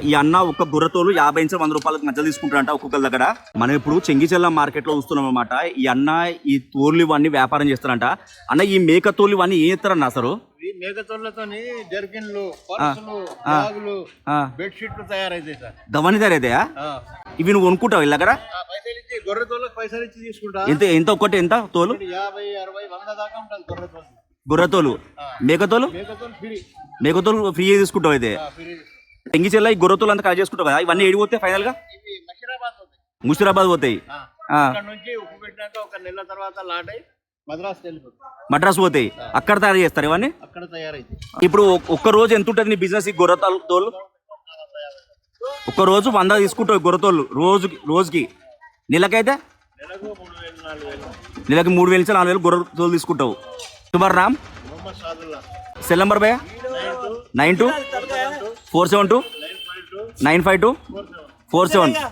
ఈ అన్న ఒక్క గొర్రెతోలు 50 నుంచి 100 రూపాయలకు మధ్య తీసుకుంటారంట ఒక్కొక్కరి దగ్గర. మనం ఇప్పుడు చెంగిచెల్ల మార్కెట్ లో చూస్తున్నాం అనమాట. ఈ అన్న ఈ తోళ్ళు ఇవన్నీ వ్యాపారం చేస్తారంట. అన్న ఈ మేక తోళ్ళు ఇవన్నీ ఏం చేస్తారన్న అసలు? మేకతోళ్ళతోని జర్కిన్లు, పర్సులు, బ్యాగులు, బెడ్షీట్లు తయారైతాయి సార్. దవని తయారైతాయా? ఇవి నువ్వు కొనుక్కుంటావు వీళ్ళ దగ్గర? పైసలు ఇచ్చి గొర్రెతోళ్ళకి పైసలు ఇచ్చి తీసుకుంటా. ఎంత ఒక్కటి ఎంత తోలు? 50, 60, 100 దాకా ఉంటుంది గొర్రెతోలు. గొర్రెతోలు. మేకతోలు? మేకతోలు ఫ్రీ తీసుకుంటావు అయితే. చెంగిచెల్ల ఈ గొర్రెతోలు అంతా కలెక్ట్ చేసుకుంటావు కదా, ఇవన్నీ ఏడిపోతాయి ఫైనల్ గా? ముషిరాబాద్ పోతాయి. నుంచి ఉప్పు పెట్టినాక ఒక నెల తర్వాత లాట్ అయి మద్రాసు పోతాయి. అక్కడ తయారు చేస్తారు ఇవన్నీ? అక్కడ తయారైతే. ఇప్పుడు ఒక్క రోజు ఎంత ఉంటుంది నీ బిజినెస్ ఈ గొర్రెతోలు? ఒక్క రోజు 100 తీసుకుంటావు గొర్రెతోళ్ళు రోజుకి. నెలకైతే నెలకి 3,000 నుంచి 4,000 గొర్రెతోలు తీసుకుంటావు. సుమారు రామ్ సెల్ నంబర్ భయ్యా 9247295247.